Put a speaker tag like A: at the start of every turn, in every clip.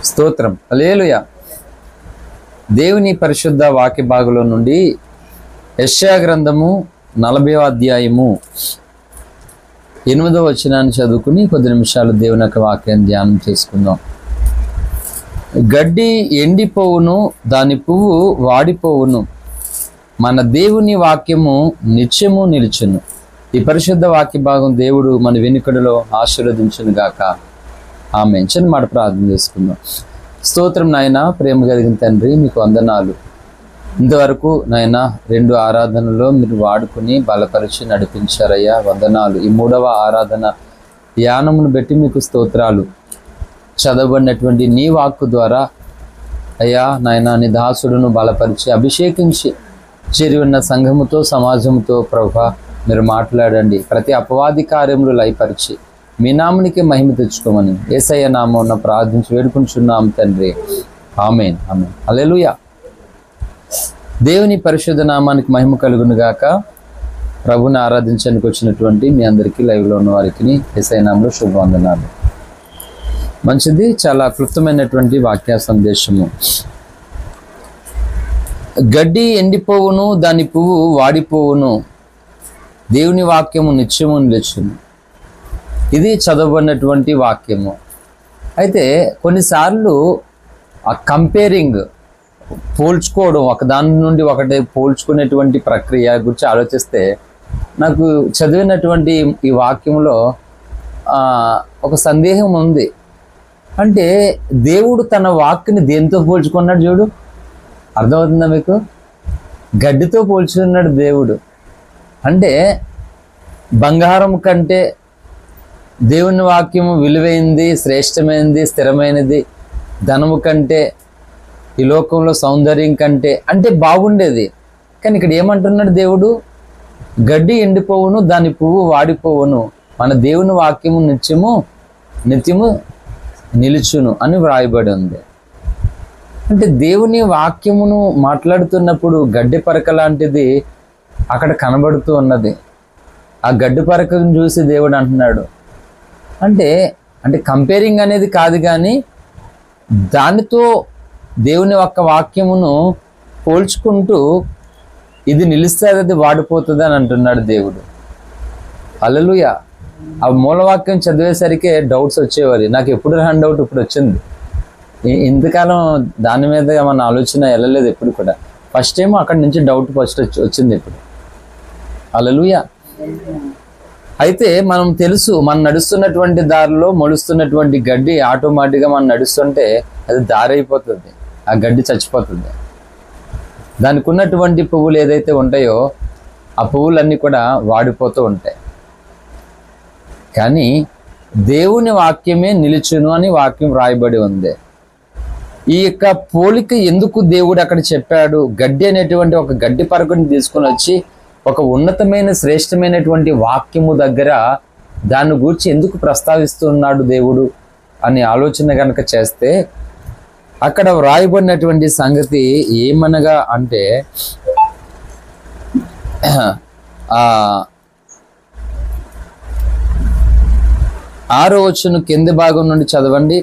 A: స్తోత్రం. హల్లెలూయా. దేవుని పరిశుద్ధ వాక్య భాగంలో నుండి యెషయా గ్రంథము 40వ అధ్యాయము 8వ వచనాన్ని చదువుకుని కొద్ది నిమిషాలు దేవుని యొక్క వాక్యాన్ని ధ్యానం చేసుకుందాం. గడ్డి ఎండిపోవును, దాని పువ్వు వాడిపోవును, మన దేవుని వాక్యము నిత్యము నిలుచును. ఈ పరిశుద్ధ వాక్య భాగం దేవుడు మన వెనుకడిలో ఆశీర్వదించును గాక. ఆమేన్. చిన్న మాట ప్రార్థన చేసుకుందాం. స్తోత్రం నాయన, ప్రేమ కలిగిన తండ్రి, మీకు వందనాలు. ఇంతవరకు నాయన 2 ఆరాధనలో మీరు వాడుకుని బలపరిచి నడిపించారయ్యా, వందనాలు. ఈ 3వ ఆరాధన యానమును బట్టి మీకు స్తోత్రాలు. చదవబడినటువంటి నీ వాక్కు ద్వారా అయ్యా నాయన నీ దాసుడును బలపరిచి అభిషేకించి చేరి ఉన్న సంఘముతో సమాజంతో ప్రభువా మీరు మాట్లాడండి. ప్రతి అపవాది కార్యములు లయపరిచి మీ నామునికి మహిమ తెచ్చుకోమని యేసయ్య నామమున ప్రార్థించి వేడుకుంటున్నాం తండ్రి. ఆమేన్. ఆమేన్. హల్లెలూయా. దేవుని పరిశుద్ధ నామానికి మహిమ కలుగును గాక. ప్రభుని ఆరాధించడానికి వచ్చినటువంటి మీ అందరికీ, లైవ్లో ఉన్న వారికి యేసయ్య నామములో శుభవందనాలు. మంచిది. చాలా క్లుప్తమైనటువంటి వాక్య సందేశము. గడ్డి ఎండిపోవును, దాని పువ్వు వాడిపోవును, దేవుని వాక్యము నిత్యము నిలుచును. ఇది చదవబడినటువంటి వాక్యము. అయితే కొన్నిసార్లు ఆ కంపేరింగ్, పోల్చుకోవడం, ఒకదాని నుండి ఒకటి పోల్చుకునేటువంటి ప్రక్రియ గురించి ఆలోచిస్తే నాకు చదివినటువంటి ఈ వాక్యంలో ఒక సందేహం ఉంది. అంటే దేవుడు తన వాక్యని దేంతో పోల్చుకున్నాడు చూడు. అర్థమవుతుందా మీకు? గడ్డితో పోల్చుకున్నాడు దేవుడు. అంటే బంగారం కంటే దేవుని వాక్యము విలువైంది, శ్రేష్టమైనది, స్థిరమైనది. ధనము కంటే, ఈ లోకంలో సౌందర్యం కంటే అంటే బాగుండేది. కానీ ఇక్కడ ఏమంటున్నాడు దేవుడు? గడ్డి ఎండిపోవును, దాని పువ్వు వాడిపోవును, మన దేవుని వాక్యము నిత్యము నిలుచును అని వ్రాయబడి ఉంది. అంటే దేవుని వాక్యమును మాట్లాడుతున్నప్పుడు గడ్డి పరక లాంటిది అక్కడ కనబడుతూ ఉన్నది. ఆ గడ్డి పరకను చూసి దేవుడు అంటున్నాడు. అంటే కంపేరింగ్ అనేది కాదు, కానీ దానితో దేవుని యొక్క వాక్యమును పోల్చుకుంటూ ఇది నిలుస్తుంది, అది వాడిపోతుంది అని అంటున్నాడు దేవుడు. హల్లెలూయా. ఆ మూలవాక్యం చదివేసరికి డౌట్స్ వచ్చేవారు. నాకు ఎప్పుడు రాని డౌట్ ఇప్పుడు వచ్చింది. ఇంతకాలం దాని మీద మన ఆలోచన వెళ్ళలేదు ఎప్పుడు కూడా. ఫస్ట్ టైం అక్కడి నుంచి డౌట్ వచ్చింది ఇప్పుడు. హల్లెలూయా. అయితే మనం తెలుసు, మనం నడుస్తున్నటువంటి దారిలో మొలుస్తున్నటువంటి గడ్డి ఆటోమేటిక్గా మనం నడుస్తుంటే అది దారి అయిపోతుంది, ఆ గడ్డి చచ్చిపోతుంది. దానికి ఉన్నటువంటి పువ్వులు ఏదైతే ఉంటాయో ఆ పువ్వులన్నీ కూడా వాడిపోతూ ఉంటాయి. కానీ దేవుని వాక్యమే నిలుచును అని వాక్యం రాయబడి ఉంది. ఈ యొక్క పోలిక ఎందుకు దేవుడు అక్కడ చెప్పాడు? గడ్డి అనేటువంటి ఒక గడ్డి పరకను తీసుకుని వచ్చి ఒక ఉన్నతమైన శ్రేష్టమైనటువంటి వాక్యము దగ్గర దాన్ని గూర్చి ఎందుకు ప్రస్తావిస్తున్నాడు దేవుడు అని ఆలోచన కనుక చేస్తే అక్కడ వ్రాయబడినటువంటి సంగతి ఏమనగా అంటే 6వ వచనం కింది భాగం నుండి చదవండి.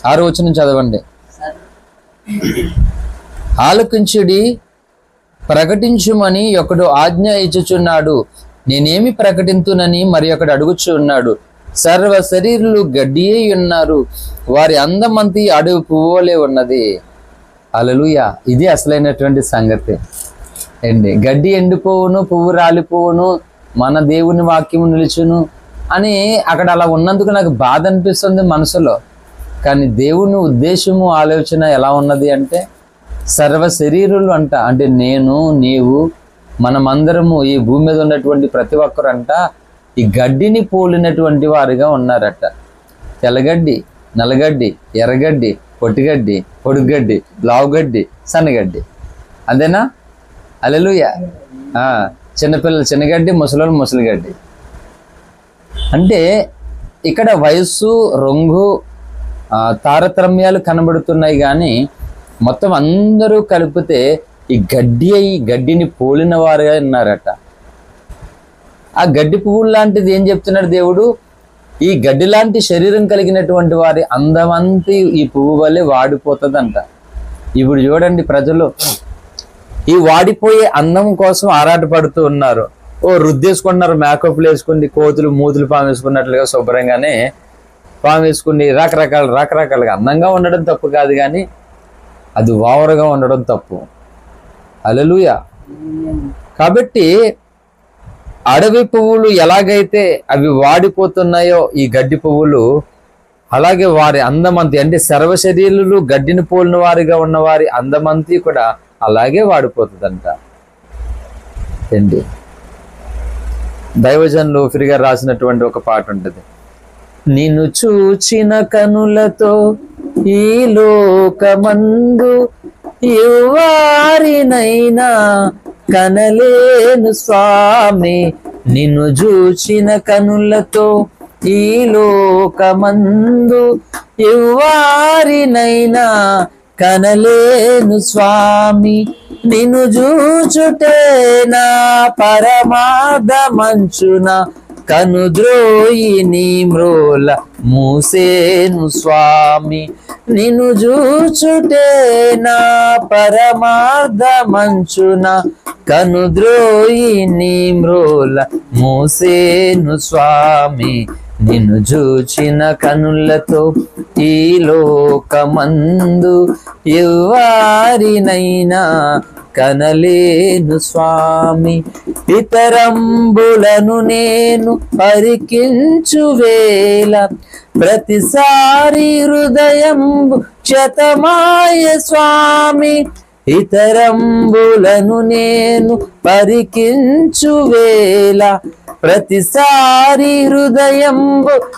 A: 6వ వచనం చదవండి. ఆలకించుడి, ప్రకటించుమని ఒకడు ఆజ్ఞ ఇచ్చుచున్నాడు, నేనేమి ప్రకటింతునని మరి ఒకడు అడుగుచున్నాడు. సర్వ శరీరులు గడ్డియే ఉన్నారు, వారి అందమంతి అడవి పువ్వులే ఉన్నది. హల్లెలూయా. ఇది అసలైనటువంటి సంగతి అండి. గడ్డి ఎండిపోవును, పువ్వు రాలిపోవును, మన దేవుని వాక్యము నిలుచును అని అక్కడ అలా ఉన్నందుకు నాకు బాధ అనిపిస్తుంది మనసులో. కానీ దేవుని ఉద్దేశము, ఆలోచన ఎలా ఉన్నది అంటే సర్వ శరీరులు అంట. అంటే నేను, నీవు, మనమందరము, ఈ భూమి మీద ఉన్నటువంటి ప్రతి ఒక్కరు అంట ఈ గడ్డిని పోలినటువంటి వారుగా ఉన్నారట. తెల్లగడ్డి, నల్లగడ్డి, ఎర్రగడ్డి, పొట్టిగడ్డి, పొడుగడ్డి, లావుగడ్డి, సన్నగడ్డి. అంతేనా? హల్లెలూయా. చిన్నపిల్లలు చిన్నగడ్డి, ముసలోళ్ళు ముసలిగడ్డి. అంటే ఇక్కడ వయస్సు, రంగు, తారతమ్యాలు కనబడుతున్నాయి, కానీ మొత్తం అందరూ కలిపితే ఈ గడ్డిని పోలిన వారుగా ఉన్నారట. ఆ గడ్డి పువ్వులు లాంటిది ఏం చెప్తున్నాడు దేవుడు? ఈ గడ్డి లాంటి శరీరం కలిగినటువంటి వారి అందమంతా ఈ పువ్వు వల్లే వాడిపోతుందంట. ఇప్పుడు చూడండి, ప్రజలు ఈ వాడిపోయే అందం కోసం ఆరాటపడుతూ ఉన్నారు. రుద్దేసుకుంటున్నారు, మేకప్లు వేసుకుని, కోతులు మూతులు పాము వేసుకున్నట్లుగా శుభ్రంగానే పాము వేసుకుని రకరకాలుగా అందంగా ఉండడం తప్పు కాదు, కానీ అది ఓవర్గా ఉండడం తప్పు. హల్లెలూయా. కాబట్టి అడవి పువ్వులు ఎలాగైతే అవి వాడిపోతున్నాయో ఈ గడ్డి పువ్వులు, అలాగే వారి అందమంతి అంటే సర్వశరీరులు గడ్డిని పోలిన వారిగా ఉన్న వారి అందమంతి కూడా అలాగే వాడిపోతుందంట. ఏంటి దైవజనులు ఫిరిగా రాసినటువంటి ఒక పాట ఉంటుంది. నిన్ను చూచిన కనులతో ఈ లోకమందు ఎవ్వారినైనా కనలేను స్వామి, నిన్ను చూచిన కనులతో ఈ లోకమందు ఎవ్వారినైనా కనలేను స్వామి, నిన్ను చూచుటే నా పరమార్థమంచున కనుద్రోయి నీ మ్రోల మూసేను స్వామి, నిన్ను చూచుటే నా పరమార్థమంచున కనుద్రోయి నీ మ్రోల మూసేను స్వామి, నిన్ను చూచిన కనులతో ఈ లోకమందు ఎవ్వారినైనా కనలేను స్వామి, ఇతరంబులను నేను పరికించు వేళ ప్రతిసారి హృదయం క్షతమాయ స్వామి, ఇతరంబులను నేను పరికించు వేళ ప్రతిసారి హృదయం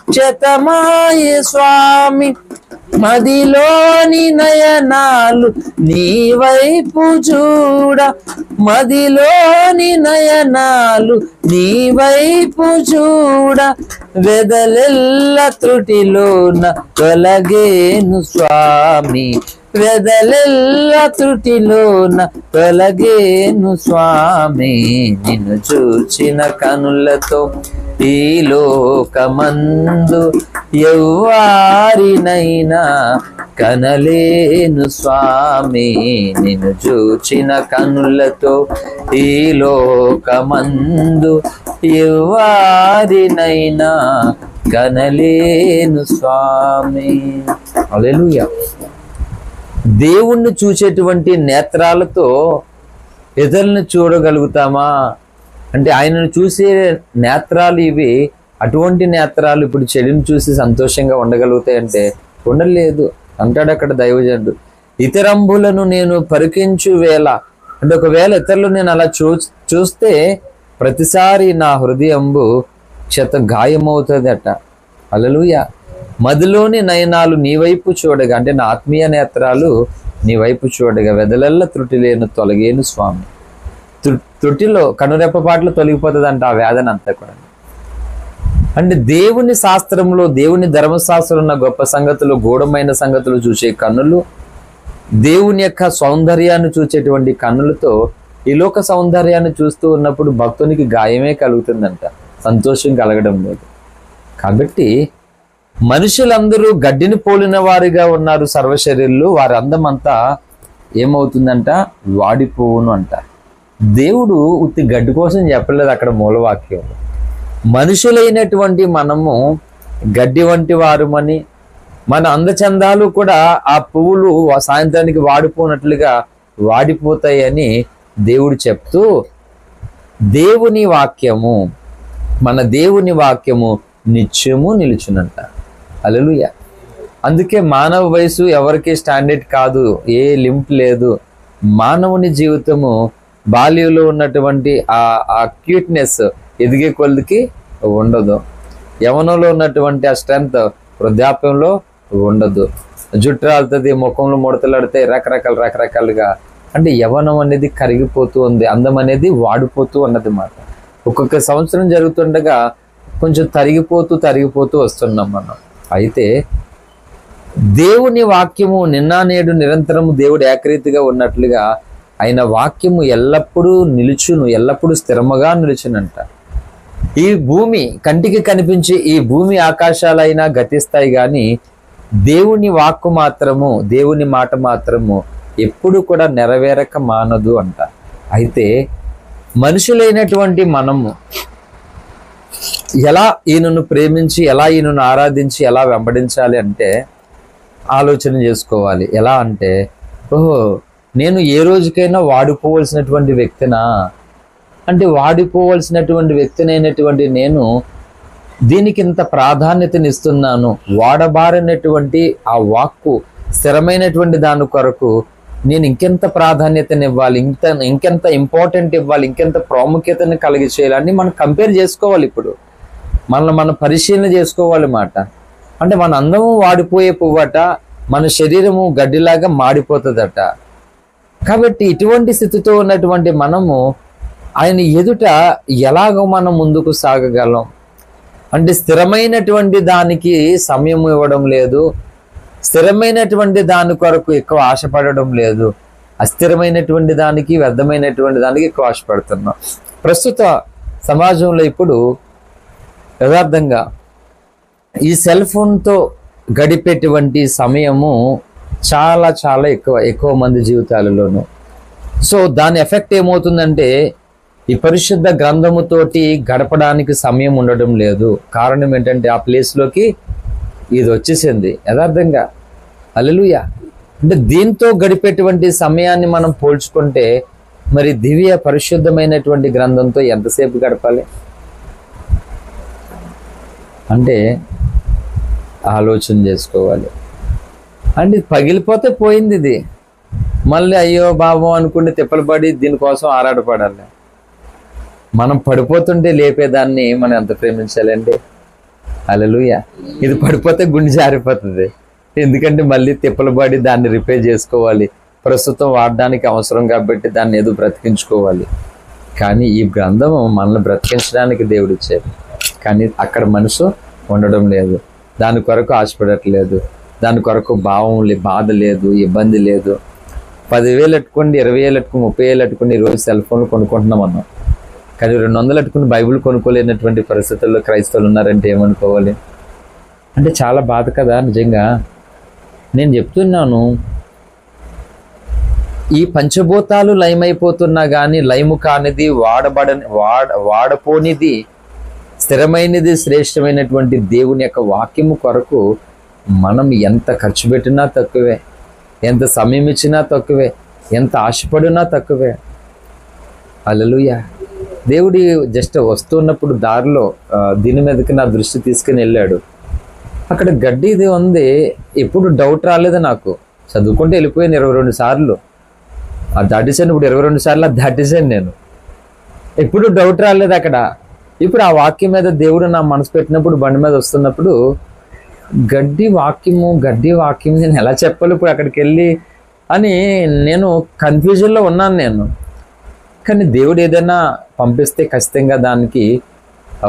A: క్షతమాయ స్వామి, మదిలోని నయనాలు నీ వైపు చూడ, మదిలోని నయనాలు నీ వైపు చూడ, వెదలెల్ల త్రుటిలోన తొలగేను స్వామి, వెదలెల్ల త్రుటిలోన తొలగేను స్వామి, నిన్ను చూచిన కనులతో ఈ లోకమందు ఎవ్వారినైనా కనలేను స్వామి, నిన్ను చూచిన కనులతో ఈ లోకమందు ఎవ్వారినైనా కనలేను స్వామి. హల్లెలూయా. దేవుణ్ణి చూసేటువంటి నేత్రాలతో ఇతరులను చూడగలుగుతామా అంటే, ఆయనను చూసే నేత్రాలు ఇవి. అటువంటి నేత్రాలు ఇప్పుడు చెడుని చూసి సంతోషంగా ఉండగలుగుతాయంటే ఉండలేదు అంటాడు అక్కడ దైవజనుడు. ఇతరంబులను నేను పరికించు వేళ అంటే, ఒకవేళ ఇతరులు నేను అలా చూస్తే ప్రతిసారి నా హృదయంబు క్షత గాయమవుతుంది అట. హల్లెలూయా. మదిలోని నయనాలు నీ వైపు చూడగా అంటే నా ఆత్మీయ నేత్రాలు నీ వైపు చూడగా వెదలల్ల త్రుటి లేను తొలగేను స్వామి. త్రుటిలో కనురెప్పపాట్లు తొలగిపోతుంది అంట ఆ వేదన అంతా కూడా. అంటే దేవుని శాస్త్రంలో, దేవుని ధర్మశాస్త్రంలో ఉన్న గొప్ప సంగతులు, గూఢమైన సంగతులు చూసే కన్నులు, దేవుని యొక్క సౌందర్యాన్ని చూసేటువంటి కన్నులతో ఈ లోక సౌందర్యాన్ని చూస్తూ ఉన్నప్పుడు భక్తునికి గాయమే కలుగుతుందంట, సంతోషం కలగడం లేదు. కాబట్టి మనుషులందరూ గడ్డిని పోలిన వారిగా ఉన్నారు సర్వశరీరులు, వారి అందం అంతా ఏమవుతుందంట, వాడిపోవును అంట. దేవుడు ఉత్తి గడ్డి కోసం చెప్పలేదు అక్కడ మూలవాక్యం. మనుషులైనటువంటి మనము గడ్డి వంటి వారుమని, మన అందచందాలు కూడా ఆ పువ్వులు సాయంత్రానికి వాడిపోనట్లుగా వాడిపోతాయని దేవుడు చెప్తూ, దేవుని వాక్యము, మన దేవుని వాక్యము నిత్యము నిలుచునంట. హల్లెలూయా. అందుకే మానవ వయసు ఎవరికి స్టాండర్డ్ కాదు, ఏ లిమిట్ లేదు. మానవుని జీవితము బాల్యంలో ఉన్నటువంటి ఆ క్యూట్నెస్ ఎదిగే కొలదికి ఉండదు. యవనంలో ఉన్నటువంటి ఆ స్ట్రెంగ్త్ వృద్ధాప్యంలో ఉండదు. జుట్టు రాలుతుంది, ముఖంలో ముడతలాడితే రకరకాలుగా. అంటే యవనం అనేది కరిగిపోతూ ఉంది, అందం అనేది వాడిపోతూ ఉన్నది మాట. ఒక్కొక్క సంవత్సరం జరుగుతుండగా కొంచెం తరిగిపోతూ వస్తున్నాం మనం. అయితే దేవుని వాక్యము నిన్న నేడు నిరంతరము దేవుడు ఏకరీతిగా ఉన్నట్లుగా ఆయన వాక్యము ఎల్లప్పుడూ నిలుచును, ఎల్లప్పుడూ స్థిరముగా నిలుచునంట. ఈ భూమి కంటికి కనిపించే ఈ భూమి ఆకాశాలైనా గతిస్తాయి, కానీ దేవుని వాక్కు మాత్రము, దేవుని మాట మాత్రము ఎప్పుడు కూడా నెరవేరక మానదు అంట. అయితే మనుషులైనటువంటి మనము ఎలా ఈయనను ప్రేమించి, ఎలా ఈయనను ఆరాధించి, ఎలా వెంబడించాలి అంటే ఆలోచన చేసుకోవాలి. ఎలా అంటే, ఓహో, నేను ఏ రోజుకైనా వాడిపోవలసినటువంటి వ్యక్తినా? అంటే వాడిపోవలసినటువంటి వ్యక్తినైనటువంటి నేను దీనికి ఇంత ప్రాధాన్యతనిస్తున్నాను. వాడబారినటువంటి ఆ వాక్కు స్థిరమైనటువంటి దాని కొరకు నేను ఇంకెంత ప్రాధాన్యతనివ్వాలి, ఇంకెంత ఇంపార్టెంట్ ఇవ్వాలి, ఇంకెంత ప్రాముఖ్యతని కలిగి చేయాలని మనం కంపేర్ చేసుకోవాలి. ఇప్పుడు మనం పరిశీలన చేసుకోవాలి మాట. అంటే మన అందము వాడిపోయే పువ్వట, మన శరీరము గడ్డిలాగా మాడిపోతుందట. కాబట్టి ఇటువంటి స్థితితో ఉన్నటువంటి మనము ఆయన ఎదుట ఎలాగ మనం ముందుకు సాగగలం? అంటే స్థిరమైనటువంటి దానికి సమయం ఇవ్వడం లేదు, స్థిరమైనటువంటి దాని కొరకు ఎక్కువ ఆశపడడం లేదు, అస్థిరమైనటువంటి దానికి, వ్యర్థమైనటువంటి దానికి ఎక్కువ ఆశపడుతున్నాం. ప్రస్తుత సమాజంలో ఇప్పుడు యథార్థంగా ఈ సెల్ ఫోన్తో గడిపేటువంటి సమయము చాలా చాలా ఎక్కువ మంది జీవితాలలోనూ. సో దాని ఎఫెక్ట్ ఏమవుతుందంటే ఈ పరిశుద్ధ గ్రంథముతోటి గడపడానికి సమయం ఉండడం లేదు. కారణం ఏంటంటే ఆ ప్లేస్లోకి ఇది వచ్చేసింది యథార్థంగా. హల్లెలూయా. అంటే దీంతో గడిపేటువంటి సమయాన్ని మనం పోల్చుకుంటే మరి దివ్య పరిశుద్ధమైనటువంటి గ్రంథంతో ఎంతసేపు గడపాలి అంటే ఆలోచన చేసుకోవాలి. అంటే పగిలిపోతే పోయింది ఇది, మళ్ళీ అయ్యో బాబో అనుకుంటే తిప్పలు పడి దీనికోసం ఆరాటపడాలి. మనం పడిపోతుంటే లేపేదాన్ని మనం ఎంత ప్రేమించాలండి. హల్లెలూయా. ఇది పడిపోతే గుండె జారిపోతుంది, ఎందుకంటే మళ్ళీ తిప్పలు పడి దాన్ని రిపేర్ చేసుకోవాలి. ప్రస్తుతం వాడడానికి అవసరం కాబట్టి దాన్ని ఏదో బ్రతికించుకోవాలి. కానీ ఈ గ్రంథం మనల్ని బ్రతికించడానికి దేవుడు ఇచ్చాడు, కానీ అక్కడ మనసు ఉండడం లేదు, దాని కొరకు ఆశపడట్లేదు, దాని కొరకు బాధ లేదు, ఇబ్బంది లేదు. 10,000 ఎట్టుకోండి, 20,000 ఎట్టుకుని, 30,000 ఎట్టుకుని ఈరోజు సెల్ ఫోన్లు కొనుక్కుంటున్నాం అన్నాం. కానీ 200 ఎట్టుకుని బైబిల్ కొనుక్కోలేనటువంటి పరిస్థితుల్లో క్రైస్తవులు ఉన్నారంటే ఏమనుకోవాలి? అంటే చాలా బాధ కదా నిజంగా. నేను చెప్తున్నాను, ఈ పంచభూతాలు లయమైపోతున్నా కానీ లయము కానిది, వాడపోనిది, స్థిరమైనది, శ్రేష్టమైనటువంటి దేవుని యొక్క వాక్యము కొరకు మనం ఎంత ఖర్చు పెట్టినా తక్కువే, ఎంత సమయం ఇచ్చినా తక్కువే, ఎంత ఆశపడినా తక్కువే. హల్లెలూయా. దేవుడి జస్ట్ వస్తున్నప్పుడు దారిలో దీని మీదకి నా దృష్టి తీసుకుని వెళ్ళాడు. అక్కడ గడ్డి ఇది ఉంది. ఎప్పుడు డౌట్ రాలేదు నాకు. చదువుకుంటే వెళ్ళిపోయాను 22 సార్లు, అది దాటేసాను. ఇప్పుడు 22 సార్లు అది దాటేసాను నేను. ఎప్పుడు డౌట్ రాలేదు అక్కడ. ఇప్పుడు ఆ వాక్యం మీద దేవుడు నా మనసు పెట్టినప్పుడు, బండి మీద వస్తున్నప్పుడు గడ్డి వాక్యం నేను ఎలా చెప్పాలి ఇప్పుడు అక్కడికి వెళ్ళి అని నేను కన్ఫ్యూజన్లో ఉన్నాను నేను. కానీ దేవుడు ఏదైనా పంపిస్తే ఖచ్చితంగా దానికి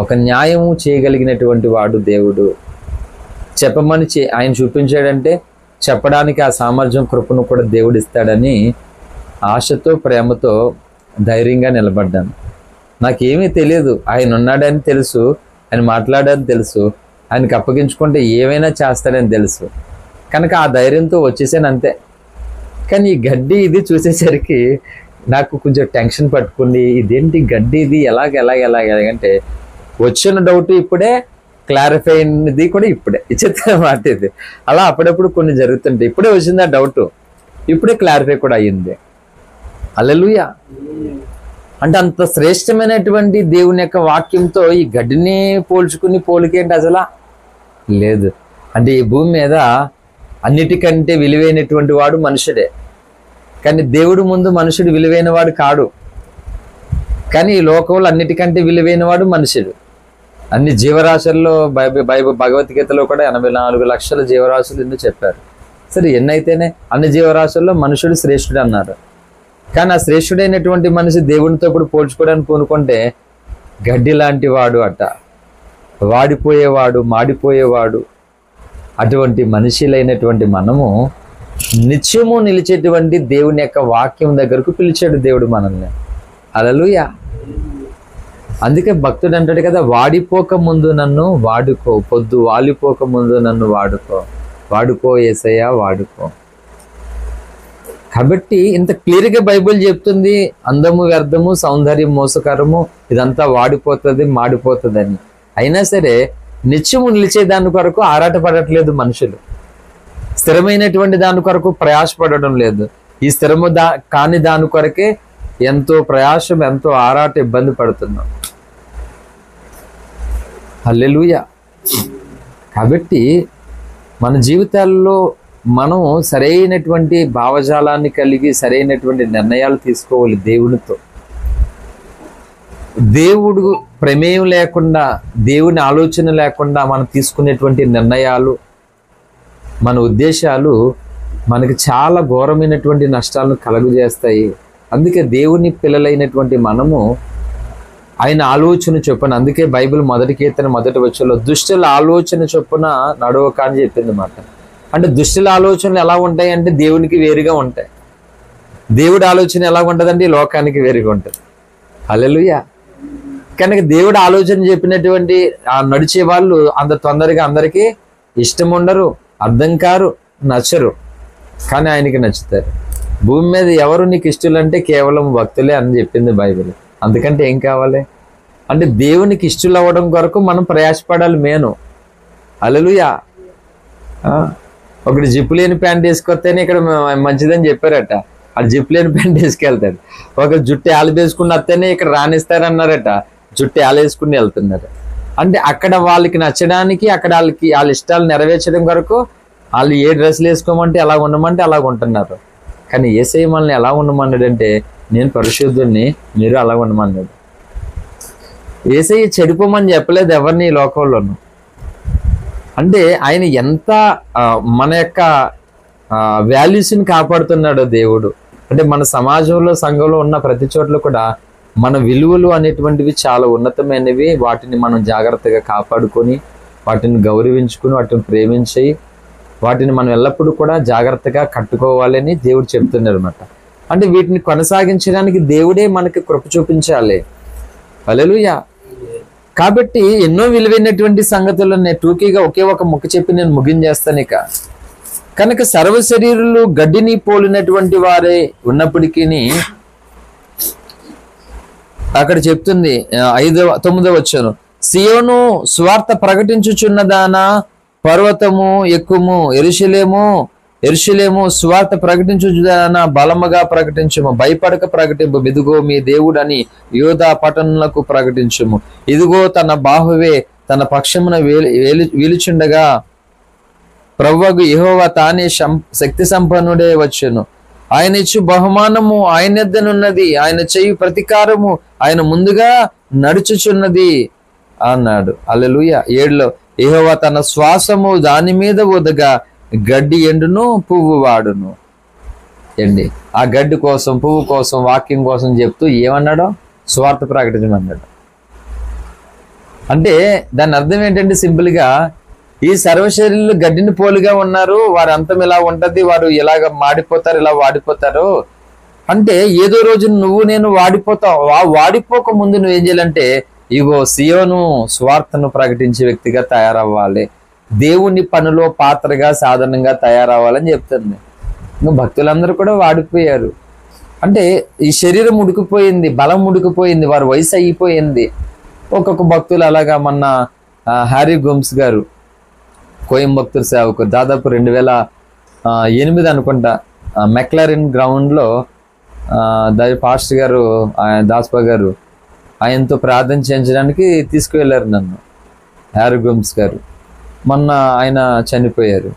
A: ఒక న్యాయము చేయగలిగినటువంటి వాడు దేవుడు. చెప్పమని ఆయన చూపించాడంటే చెప్పడానికి ఆ సామర్థ్యం, కృపను కూడా దేవుడు ఇస్తాడని ఆశతో, ప్రేమతో ధైర్యంగా నిలబడ్డాను. నాకేమీ తెలియదు, ఆయన ఉన్నాడని తెలుసు, ఆయన మాట్లాడని తెలుసు, ఆయనకి అప్పగించుకుంటే ఏమైనా చేస్తాడని తెలుసు. కనుక ఆ ధైర్యంతో వచ్చేసాను అంతే. కానీ ఈ గడ్డి ఇది చూసేసరికి నాకు కొంచెం టెన్షన్ పట్టుకుంది. ఇదేంటి గడ్డి ఇది ఎలాగంటే వచ్చిన డౌట్ ఇప్పుడే, క్లారిఫై అయింది కూడా ఇప్పుడే. ఇచ్చేత మాట ఇది. అలా అప్పుడప్పుడు కొన్ని జరుగుతుంటాయి. ఇప్పుడే వచ్చింది ఆ డౌట్, ఇప్పుడే క్లారిఫై కూడా అయ్యింది. హల్లెలూయా. అంటే అంత శ్రేష్టమైనటువంటి దేవుని యొక్క వాక్యంతో ఈ గడ్డిని పోల్చుకుని పోలికేంటి అసలు లేదు. అంటే ఈ భూమి మీద అన్నిటికంటే విలువైనటువంటి వాడు మనుషుడే, కానీ దేవుడు ముందు మనుషుడు విలువైన వాడు కాడు. కానీ ఈ లోకంలో అన్నిటికంటే విలువైన వాడు మనుషుడు. అన్ని జీవరాశుల్లో భగవద్గీతలో కూడా 84 లక్షల జీవరాశులు ఎన్నో చెప్పారు. సరే, ఎన్నైతేనే అన్ని జీవరాశుల్లో మనుషుడు శ్రేష్ఠుడు అన్నారు. కానీ ఆ శ్రేష్ఠుడైనటువంటి మనిషి దేవునితో ఇప్పుడు పోల్చుకోవడానికి పూనుకుంటే గడ్డి లాంటి వాడు అట, వాడిపోయేవాడు, మాడిపోయేవాడు. అటువంటి మనిషిలైనటువంటి మనము నిత్యము నిలిచేటువంటి దేవుని యొక్క వాక్యం దగ్గరకు పిలిచాడు దేవుడు మనల్ని. హల్లెలూయా. అందుకే భక్తుడు అంటాడు కదా, వాడిపోక ముందు నన్ను వాడుకో, పొద్దు వాలిపోక ముందు నన్ను వాడుకో, వాడుకో యేసయ్యా వాడుకో. కాబట్టి ఇంత క్లియర్గా బైబిల్ చెప్తుంది, అందము వ్యర్థము, సౌందర్యం మోసకరము, ఇదంతా వాడిపోతుంది మాడిపోతుంది అని. అయినా సరే నిత్యము నిలిచే దాని కొరకు ఆరాటపడట్లేదు మనుషులు, స్థిరమైనటువంటి దాని కొరకు ప్రయాసపడడం లేదు. ఈ స్థిరము కాని దాని కొరకే ఎంతో ప్రయాసం, ఎంతో ఆరాట, ఇబ్బంది పడుతున్నాం. హల్లెలూయా. కాబట్టి మన జీవితాల్లో మనం సరైనటువంటి భావజాలాన్ని కలిగి సరైనటువంటి నిర్ణయాలు తీసుకోవాలి దేవునితో. దేవుడు ప్రమేయం లేకుండా, దేవుని ఆలోచన లేకుండా మనం తీసుకునేటువంటి నిర్ణయాలు, మన ఉద్దేశాలు మనకి చాలా ఘోరమైనటువంటి నష్టాలను కలుగజేస్తాయి. అందుకే దేవుని పిల్లలైనటువంటి మనము ఆయన ఆలోచన చొప్పున, అందుకే బైబిల్ మొదటి కీర్తన మొదటి వచనంలో దుష్టుల ఆలోచన చొప్పున నడవక అని చెప్పింది మాట. అంటే దుష్టుల ఆలోచనలు ఎలా ఉంటాయి అంటే దేవునికి వేరుగా ఉంటాయి. దేవుడి ఆలోచన ఎలా ఉంటుందంటే లోకానికి వేరుగా ఉంటుంది. హల్లెలూయా. కనుక దేవుడు ఆలోచన చెప్పినటువంటి నడిచే వాళ్ళు అంత తొందరగా అందరికీ ఇష్టం ఉండరు, అర్థం కారు, నచ్చరు. కానీ ఆయనకి నచ్చుతారు. భూమి మీద ఎవరు నీకు ఇష్టలంటే కేవలం భక్తులే అని చెప్పింది బైబిల్. అందుకంటే ఏం కావాలి అంటే దేవునికి ఇష్టలు అవ్వడం కొరకు మనం ప్రయాసపడాలి మేను. హల్లెలూయా. ఒకటి జిప్పు లేని ప్యాంట్ వేసుకొస్తేనే ఇక్కడ మంచిదని చెప్పారట, అది జిప్పు లేని ప్యాంట్ వేసుకెళ్తాడు. ఒక జుట్టు ఆలు వేసుకుని వస్తేనే ఇక్కడ రాణిస్తారన్నారట, జుట్టు ఆలు వేసుకుని వెళ్తున్నారు. అంటే అక్కడ వాళ్ళకి నచ్చడానికి, అక్కడ వాళ్ళ ఇష్టాలు నెరవేర్చడం కొరకు వాళ్ళు ఏ డ్రెస్సులు వేసుకోమంటే ఎలా ఉండమంటే అలా ఉంటున్నారు. కానీ యేసయ్య మనల్ని ఎలా ఉండమన్నాడంటే, నేను పరిశుద్ధుడిని, మీరు అలా ఉండమన్నాడు. యేసయ్య చెడిపోమని చెప్పలేదు ఎవరిని ఈ లోకంలోనూ. అంటే ఆయన ఎంత మన యొక్క వాల్యూస్ని కాపాడుతున్నాడో దేవుడు. అంటే మన సమాజంలో, సంఘంలో ఉన్న ప్రతి చోట్ల కూడా మన విలువలు అనేటువంటివి చాలా ఉన్నతమైనవి. వాటిని మనం జాగ్రత్తగా కాపాడుకొని, వాటిని గౌరవించుకుని, వాటిని ప్రేమించి, వాటిని మనం ఎల్లప్పుడూ కూడా జాగ్రత్తగా కట్టుకోవాలని దేవుడు చెప్తున్నారు అన్నమాట. అంటే వీటిని కొనసాగించడానికి దేవుడే మనకి కృప చూపించాలి. హల్లెలూయా. కాబట్టి ఎన్నో విలువైనటువంటి సంగతులు నేను టూకీగా ఒకే ఒక ముక్క చెప్పి నేను ముగించేస్తాను ఇక. కనుక సర్వ శరీరులు గడ్డిని పోలినటువంటి వారే ఉన్నప్పటికీ అక్కడ చెప్తుంది 9వ వచనం, సియోను సువార్త ప్రకటించుచున్నదానా, పర్వతము ఎక్కుము, ఎరుషలేము సువార్త ప్రకటించుదానా, బలముగా ప్రకటించుము, భయపడక ప్రకటింపు, ఇదిగో మీ దేవుడు అని యోధా పట్టణములకు ప్రకటించుము. ఇదిగో తన బాహువే తన పక్షమున వీలుచుండగా, ప్రభువగు యెహోవా తానే శక్తి సంపన్నుడే వచ్చును. ఆయన ఇచ్చు బహుమానము ఆయన యొద్దనున్నది, ఆయన చెయ్యి ప్రతీకారము ఆయన ముందుగా నడుచుచున్నది అన్నాడు. హల్లెలూయా. 7లో, యెహోవా తన శ్వాసము దాని మీద ఊదగా గడ్డి ఎండును, పువ్వు వాడును. ఎండి ఆ గడ్డి కోసం, పువ్వు కోసం, వాక్యం కోసం చెప్తూ ఏమన్నాడో స్వార్థ ప్రకటించమన్నాడు. అంటే దాని అర్థం ఏంటంటే సింపుల్గా, ఈ సర్వశరీరులు గడ్డిని పోలుగా ఉన్నారు, వారి అంతం ఇలా ఉంటది, వారు ఇలాగ మాడిపోతారు, ఇలా వాడిపోతారు. అంటే ఏదో రోజు నువ్వు నేను వాడిపోతావు. వాడిపోక ముందు నువ్వేం చేయాలంటే, ఇగో సియోను స్వార్థను ప్రకటించే వ్యక్తిగా తయారవ్వాలి, దేవుని పనిలో పాత్రగా, సాధనంగా తయారవ్వాలని చెప్తుంది. ఇంకా భక్తులందరూ కూడా వాడిపోయారు. అంటే ఈ శరీరం ఉడికిపోయింది, బలం ఉడికిపోయింది, వారి వయసు అయిపోయింది. ఒక్కొక్క భక్తులు అలాగా, మొన్న హ్యారీ గోమ్స్ గారు, కోయంబత్తూరు సేవకు, దాదాపు 2008 అనుకుంటా, మెక్లారిన్ గ్రౌండ్లో పాస్టర్ గారు, దాస్పా గారు ఆయనతో ప్రార్థన చేయించడానికి తీసుకువెళ్ళారు నన్ను, హ్యారీ గోమ్స్ గారు. మొన్న ఆయన చనిపోయారు.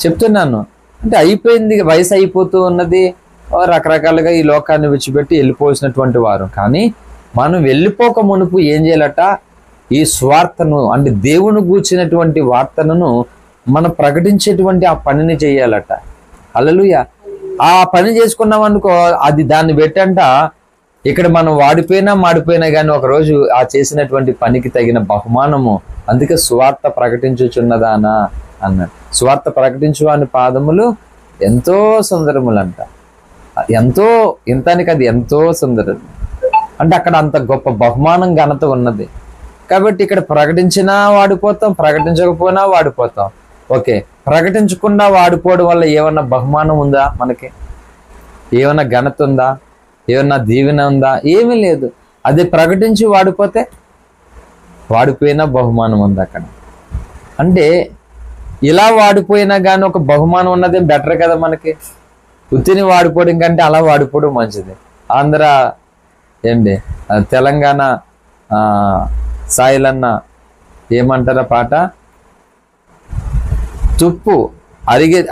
A: చెప్తున్నాను అంటే అయిపోయింది, వయసు అయిపోతూ ఉన్నది, రకరకాలుగా ఈ లోకాన్ని విడిచిపెట్టి వెళ్ళిపోసినటువంటి వారు. కానీ మనం వెళ్ళిపోక మునుపు ఏం చేయాలట, ఈ స్వార్థను అంటే దేవుని గూర్చినటువంటి వార్తలను మనం ప్రకటించేటువంటి ఆ పనిని చేయాలట. హల్లెలూయా. ఆ పని చేసుకున్నాం అనుకో, అది దాన్ని పెట్టంట ఇక్కడ మనం వాడిపోయినా మాడిపోయినా కానీ ఒకరోజు ఆ చేసినటువంటి పనికి తగిన బహుమానము. అందుకే సువార్త ప్రకటించుచున్నదానా అన్నాడు. సువార్త ప్రకటించు అని పాదములు ఎంతో సుందరములంట, ఎంతో ఇంతానికి అది ఎంతో సుందరం. అంటే అక్కడ అంత గొప్ప బహుమానం ఘనత ఉన్నది. కాబట్టి ఇక్కడ ప్రకటించినా వాడిపోతాం, ప్రకటించకపోయినా వాడిపోతాం. ఓకే, ప్రకటించకుండా వాడిపోవడం వల్ల ఏమన్నా బహుమానం ఉందా? మనకి ఏమన్నా ఘనత ఉందా? ఏమన్నా దీవెన ఉందా? ఏమీ లేదు. అది ప్రకటించి వాడిపోతే వాడిపోయినా బహుమానం ఉంది అక్కడ. అంటే ఇలా వాడిపోయినా కానీ ఒక బహుమానం ఉన్నది బెటర్ కదా మనకి. ఉత్తిని వాడిపోవడం కంటే అలా వాడిపోవడం మంచిది. ఆంధ్ర ఏంటి, తెలంగాణ సాయిలన్న ఏమంటారా పాట, తుప్పు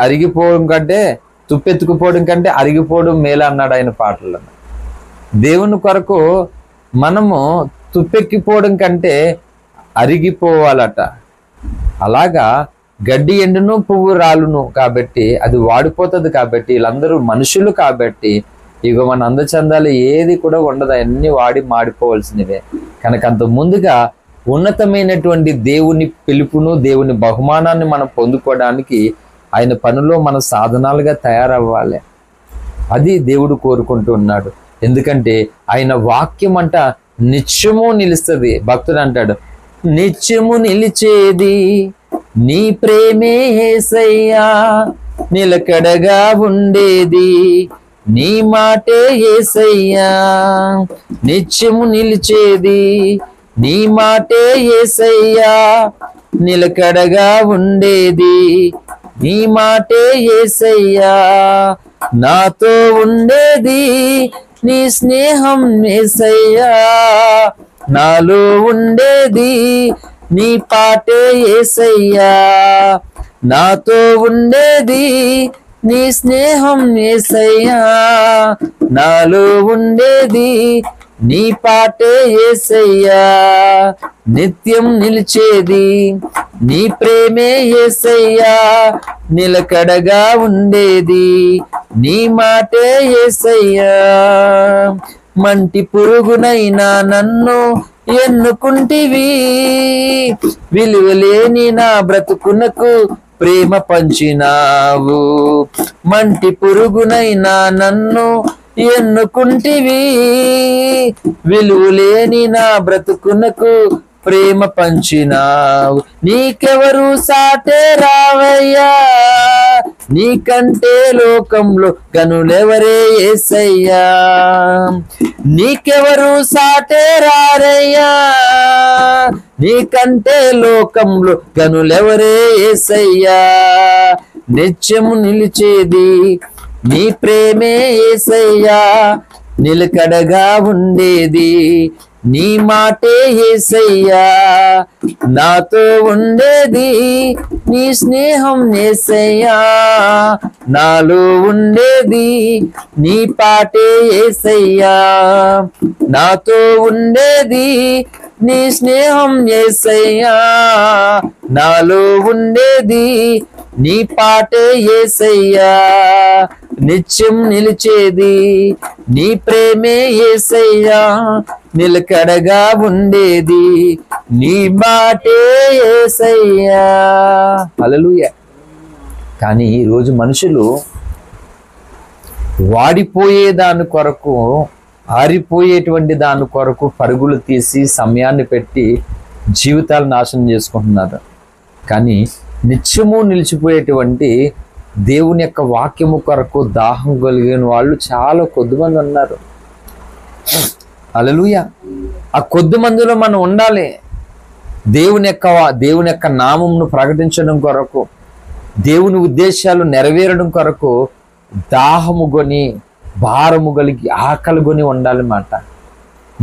A: అరిగిపోవడం కంటే, తుప్పు ఎత్తుకుపోవడం కంటే అరిగిపోవడం మేలు అన్నాడు ఆయన పాటల్లో. దేవుని కొరకు మనము తుప్పెక్కిపోవడం కంటే అరిగిపోవాలట. అలాగా గడ్డి ఎండును పువ్వు రాలును కాబట్టి అది వాడిపోతుంది. కాబట్టి వీళ్ళందరూ మనుషులు కాబట్టి ఇక మన అందచందాలు ఏది కూడా ఉండదు, అన్నీ వాడి మాడిపోవలసినవే. కనుక అంత ముందుగా ఉన్నతమైనటువంటి దేవుని పిలుపును, దేవుని బహుమానాన్ని మనం పొందుకోవడానికి ఆయన పనిలో మన సాధనాలుగా తయారవ్వాలి. అది దేవుడు కోరుకుంటూ ఉన్నాడు. ఎందుకంటే ఆయన వాక్యం అంట నిత్యము నిలుస్తుంది. భక్తుడు అంటాడు, నిత్యము నిలిచేది నీ ప్రేమే యేసయ్యా, నిలకడగా ఉండేది నీ మాటే యేసయ్యా. నిత్యము నిలిచేది నీ మాటే యేసయ్యా, నిలకడగా ఉండేది నీ మాటే యేసయ్యా. నాతో ఉండేది నీ స్నేహం యేసయ్యా, నాలో ఉండేది నీ పాటే యేసయ్యా. నాతో ఉండేది నీ స్నేహం యేసయ్యా, నాలో ఉండేది నీ పాటే యేసయ్యా. నిత్యం నిలిచేది నీ ప్రేమే యేసయ్యా, నిలకడగా ఉండేది నీ మాటే యేసయ్యా. మంటి పురుగునైనా నన్ను ఎన్నుకుంటివి, విలువలేని నా బ్రతుకునకు ప్రేమ పంచినావు. మంటి పురుగునైనా నన్ను ఎన్నుకుంటివి, విలువలేని నా బ్రతుకునకు ప్రేమ పంచినావు. నీకెవరు సాటే రావయ్యా, నీకంటే లోకంలో గనులెవరే యేసయ్యా. నీకెవరు సాటే రారయ్యా, నీకంటే లోకంలో గనులెవరే యేసయ్యా. నిత్యము నిలిచేది నీ ప్రేమే యేసయ్యా, నిలకడగా ఉండేది నీ మాటే యేసయ్యా. నాతో ఉండేది నీ స్నేహం యేసయ్యా, నాలో ఉండేది నీ పాటే యేసయ్యా. నాతో ఉండేది నీ స్నేహం యేసయ్యా, నాలో ఉండేది నీ పాటే యేసయ్యా. నిత్యం నిలిచేది నీ ప్రేమే యేసయ్యా, నిలకడగా ఉండేది నీ మాటే యేసయ్యా. హల్లెలూయా. కానీ ఈరోజు మనుషులు వాడిపోయే దాని కొరకు, ఆరిపోయేటువంటి దాని కొరకు పరుగులు తీసి సమయాన్ని పెట్టి జీవితాలు నాశనం చేసుకుంటున్నారు. కానీ నిత్యము నిలిచిపోయేటువంటి దేవుని యొక్క వాక్యము కొరకు దాహం కలిగిన వాళ్ళు చాలా కొద్దిమంది ఉన్నారు. హల్లెలూయా. ఆ కొద్ది మందిలో మనం ఉండాలి. దేవుని యొక్క నామమును ప్రకటించడం కొరకు, దేవుని ఉద్దేశాలు నెరవేరడం కొరకు దాహము కొని, భారము కలిగి, ఆకలి కొని ఉండాలన్నమాట.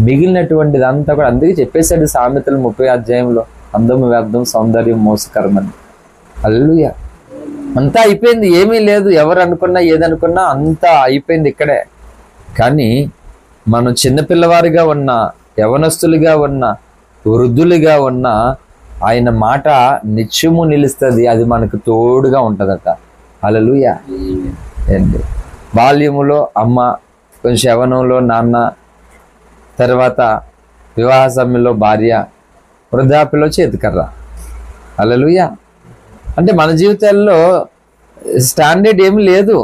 A: మిగిలినటువంటిదంతా కూడా అందుకే చెప్పేశాడు సామెతలు 30 అధ్యాయంలో, అందము వ్యర్థం సౌందర్యం మోసకరమని. హల్లెలూయా. అంతా అయిపోయింది, ఏమీ లేదు. ఎవరు అనుకున్నా ఏదనుకున్నా అంతా అయిపోయింది ఇక్కడే. కానీ మనం చిన్నపిల్లవారిగా ఉన్నా, యవనస్తులుగా ఉన్నా, వృద్ధులుగా ఉన్నా ఆయన మాట నిత్యము నిలుస్తుంది. అది మనకు తోడుగా ఉంటుందట. హల్లెలూయా. ఏంటి, బాల్యములో అమ్మ, కొంచెం యవనంలో నాన్న, తర్వాత వివాహ సమయంలో భార్య, వృద్ధాప్యలో చేతికర్ర. హల్లెలూయా. అంటే మన జీవితాల్లో స్టాండర్డ్ ఏమి లేదు.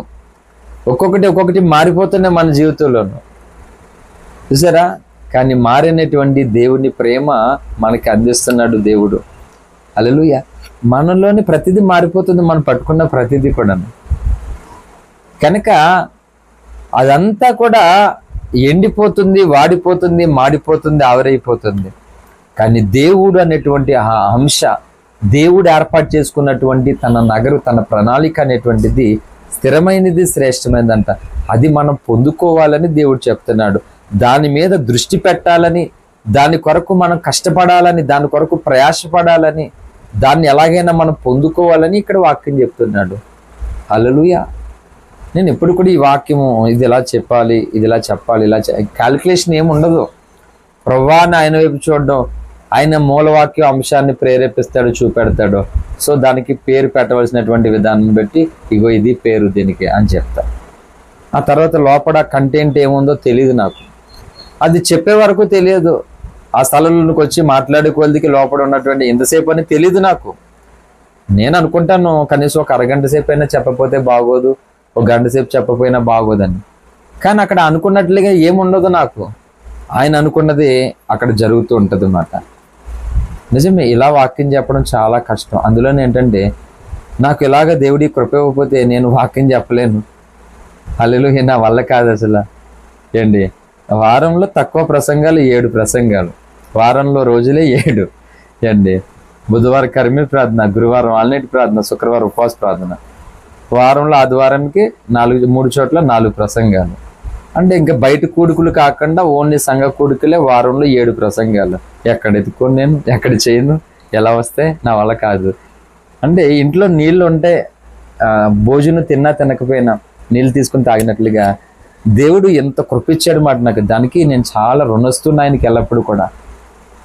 A: ఒక్కొక్కటి మారిపోతున్నాయి మన జీవితంలోనూ. చూసారా, కానీ మారినటువంటి దేవుని ప్రేమ మనకి అందిస్తున్నాడు దేవుడు. హల్లెలూయా. మనలోని ప్రతిదీ మారిపోతుంది, మనం పట్టుకున్న ప్రతిదీ కూడా. కనుక అదంతా కూడా ఎండిపోతుంది, వాడిపోతుంది, మాడిపోతుంది, ఆవిరైపోతుంది. కానీ దేవుడు అనేటువంటి ఆ అంశ, దేవుడు ఏర్పాటు చేసుకున్నటువంటి తన నగరు, తన ప్రణాళిక అనేటువంటిది స్థిరమైనది, శ్రేష్టమైనదంట. అది మనం పొందుకోవాలని దేవుడు చెప్తున్నాడు. దాని మీద దృష్టి పెట్టాలని, దాని కొరకు మనం కష్టపడాలని, దాని కొరకు ప్రయాసపడాలని, దాన్ని ఎలాగైనా మనం పొందుకోవాలని ఇక్కడ వాక్యం చెప్తున్నాడు. హల్లెలూయా. నేను ఎప్పుడు కూడా ఈ వాక్యము ఇది ఇలా చెప్పాలి, ఇది ఇలా చెప్పాలి, ఇలా క్యాలిక్యులేషన్ ఏమి ఉండదు. ప్రభువాన్ని ఆయన వైపు చూడడం, ఆయన మూలవాక్య అంశాన్ని ప్రేరేపిస్తాడు, చూపెడతాడు. సో దానికి పేరు పెట్టవలసినటువంటి విధానం బట్టి ఇగో ఇది పేరు దీనికి అని చెప్తా. ఆ తర్వాత లోపల కంటెంట్ ఏముందో తెలియదు నాకు, అది చెప్పే వరకు తెలియదు. ఆ స్థలంలోకి వచ్చి మాట్లాడే కొద్దికి లోపల ఉన్నటువంటి ఎంతసేపు అని తెలియదు నాకు. నేను అనుకుంటాను కనీసం ఒక అరగంట సేపు అయినా చెప్పకపోతే బాగోదు, ఒక గంట సేపు చెప్పకపోయినా బాగోదని. కానీ అక్కడ అనుకున్నట్లుగా ఏముండదు నాకు. ఆయన అనుకున్నది అక్కడ జరుగుతూ ఉంటుంది అన్నమాట. నిజమే, ఇలా వాక్యం చెప్పడం చాలా కష్టం. అందులోనే ఏంటంటే నాకు ఇలాగ దేవుడి కృప ఇవ్వకపోతే నేను వాక్యం చెప్పలేను. హల్లెలూయా. నా వల్ల కాదు అసలు. ఏంటి, వారంలో తక్కువ ప్రసంగాలు 7 ప్రసంగాలు, వారంలో రోజులే 7. ఏంటి, బుధవారం కర్మీ ప్రార్థన, గురువారం ఆల్నైట్ ప్రార్థన, శుక్రవారం ఉపవాస ప్రార్థన, వారంలో ఆదివారానికి 3 చోట్ల 4 ప్రసంగాలు. అంటే ఇంకా బయట కూడుకులు కాకుండా ఓన్లీ సంఘ కూడుకులే వారంలో 7 ప్రసంగాలు. ఎక్కడ ఎత్తుకొని నేను ఎక్కడ చేయను, ఎలా వస్తే నా వల్ల కాదు. అంటే ఇంట్లో నీళ్ళు ఉంటే భోజనం తిన్నా తినకపోయినా నీళ్ళు తీసుకుని తాగినట్లుగా దేవుడు ఎంత కృపించాడు మాట నాకు. దానికి నేను చాలా రుణస్తున్నా ఆయనకి ఎల్లప్పుడు కూడా.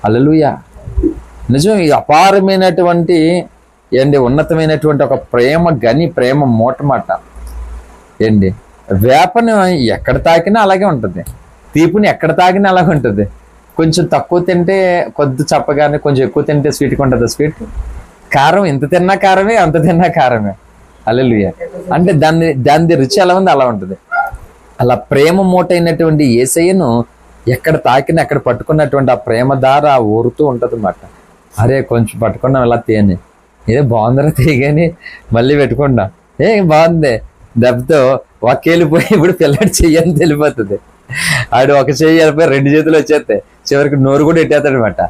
A: హల్లెలూయా. నిజం, ఈ అపారమైనటువంటి ఉన్నతమైనటువంటి ఒక ప్రేమ గని, ప్రేమ మూట మాట. ఏంటి, వేపను ఎక్కడ తాకినా అలాగే ఉంటుంది, తీపుని ఎక్కడ తాకినా అలాగే ఉంటుంది. కొంచెం తక్కువ తింటే కొద్ది చప్పగానే, కొంచెం ఎక్కువ తింటే స్వీట్గా ఉంటుంది స్వీట్. కారం ఎంత తిన్నా కారమే, అంత తిన్నా కారమే. హల్లెలూయా. అంటే దాని రుచి ఎలా ఉంది అలా ఉంటుంది. అలా ప్రేమ మూట అయినటువంటి యేసయ్యను ఎక్కడ తాకినా ఎక్కడ పట్టుకున్నటువంటి ఆ ప్రేమ దార ఊరుతూ ఉంటుంది అన్నమాట. అరే కొంచెం పట్టుకున్నాం ఇలా తేని, ఏదో బాగుందరా తీయగాని మళ్ళీ పెట్టుకున్నా, బాగుంది, దెబ్బతో ఒకేళ్ళిపోయి ఇప్పుడు పిల్లడి చెయ్యని తెలిపోతుంది. ఆడు ఒక చెయ్యి వెళ్ళిపోయి 2 చేతులు వచ్చేస్తాయి, చివరికి నోరు కూడా ఎట్టేస్తాడు అనమాట.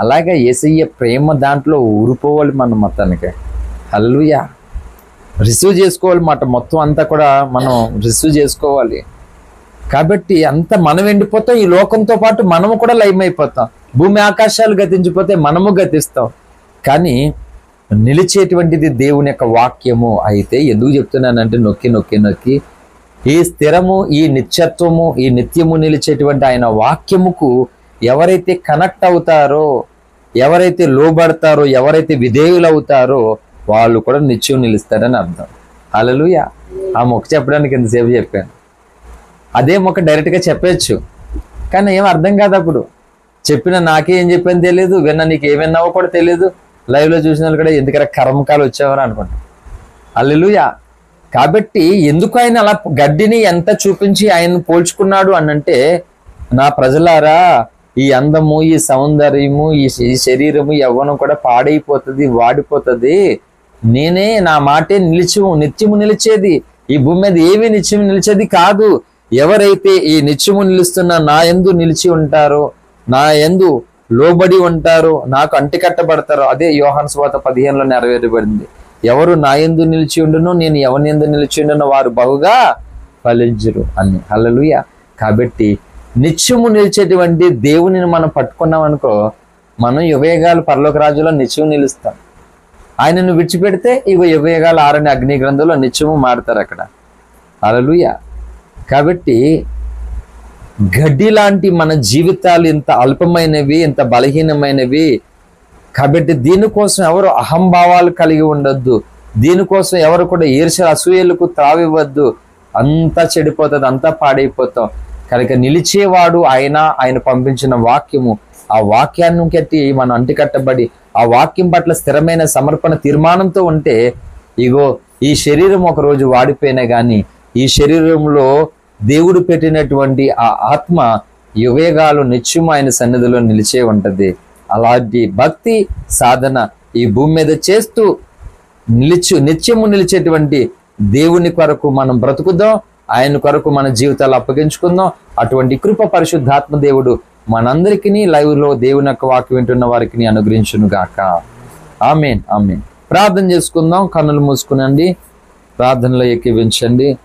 A: అలాగే యేసయ్య ప్రేమ దాంట్లో ఊరిపోవాలి మనం మొత్తానికి. హల్లెలూయా. రిసీవ్ చేసుకోవాలి మాట, మొత్తం అంతా కూడా మనం రిసీవ్ చేసుకోవాలి. కాబట్టి అంత మనం ఎండిపోతాం, ఈ లోకంతో పాటు మనము కూడా లయమైపోతాం. భూమి ఆకాశాలు గతించిపోతే మనము గతిస్తాం. కానీ నిలిచేటువంటిది దేవుని యొక్క వాక్యము. అయితే ఎందుకు చెప్తున్నానంటే నొక్కి ఈ స్థిరము, ఈ నిత్యత్వము, ఈ నిత్యము నిలిచేటువంటి ఆయన వాక్యముకు ఎవరైతే కనెక్ట్ అవుతారో, ఎవరైతే లోబడతారో, ఎవరైతే విధేయులవుతారో వాళ్ళు కూడా నిత్యం నిలుస్తారని అర్థం. హల్లెలూయా. ఆ మొక్క చెప్పడానికి ఎంతసేపు చెప్పాను. అదే మొక్క డైరెక్ట్గా చెప్పచ్చు, కానీ ఏం అర్థం కాదు. అప్పుడు చెప్పిన నాకే ఏం చెప్పాను తెలియదు, విన్నా నీకు ఏమన్నావో కూడా తెలియదు. లైవ్లో చూసిన వాళ్ళు కూడా ఎందుకరా కర్మకాలు వచ్చేవారు అనుకుంటా. హల్లెలూయా. కాబట్టి ఎందుకు ఆయన అలా గడ్డిని ఎంత చూపించి ఆయన పోల్చుకున్నాడు అనంటే, నా ప్రజలారా ఈ అందము, ఈ సౌందర్యము, ఈ శరీరము, యవ్వనం కూడా పాడైపోతుంది, వాడిపోతుంది. నేనే, నా మాటే నిత్యము నిలిచేది. ఈ భూమి మీద ఏమీ నిత్యము నిలిచేది కాదు. ఎవరైతే ఈ నిత్యము నిలుస్తున్న నా యందు నిలిచి ఉంటారో, నా యందు లోబడి ఉంటారో, నాకు అంటికట్టబడతారో, అదే యోహాను సువార్త 15లో నెరవేరబడింది. ఎవరు నా యందు నిలిచి ఉండునో, నేను ఎవరి యందు నిలిచి ఉండునో వారు బహుగా ఫలించురు అని. హల్లెలూయా. కాబట్టి నిత్యము నిలిచేటువంటి దేవునిని మనం పట్టుకున్నాం అనుకో, మనం యుగయుగాలు పరలోక రాజ్యంలో నిత్యం నిలుస్తాం. ఆయనను విడిచిపెడితే ఇగో యుగయుగాలు 6 అగ్ని గ్రంథంలో నిత్యము మారుతారు అక్కడ. హల్లెలూయా. కాబట్టి గడ్డి లాంటి మన జీవితాలు ఇంత అల్పమైనవి, ఇంత బలహీనమైనవి. కాబట్టి దీనికోసం ఎవరు అహంభావాలు కలిగి ఉండొద్దు. దీనికోసం ఎవరు కూడా ఈర్ష్య అసూయలకు త్రావివ్వద్దు. అంతా చెడిపోతుంది, అంతా పాడైపోతాం. కనుక నిలిచేవాడు ఆయన పంపించిన వాక్యము. ఆ వాక్యాన్ని కట్టి మనం అంటికట్టబడి ఆ వాక్యం పట్ల స్థిరమైన సమర్పణ తీర్మానంతో ఉంటే, ఇగో ఈ శరీరం ఒక రోజు వాడిపోయినా కానీ ఈ శరీరంలో దేవుడు పెట్టినటువంటి ఆ ఆత్మ యువేగాలు నిత్యము ఆయన సన్నిధిలో నిలిచే ఉంటది. అలాంటి భక్తి సాధన ఈ భూమి మీద చేస్తూ నిత్యము నిలిచేటువంటి దేవుని కొరకు మనం బ్రతుకుదాం. ఆయన కొరకు మన జీవితాలు అప్పగించుకుందాం. అటువంటి కృప పరిశుద్ధాత్మ దేవుడు మనందరికీ లైవ్ లో దేవుని యొక్క వాక్యం వింటున్న వారికి అనుగ్రహించును గాక. ఆమేన్, ఆమేన్. ప్రార్థన చేసుకుందాం. కన్నులు మూసుకునండి, ప్రార్థనలో ఏకీవించండి.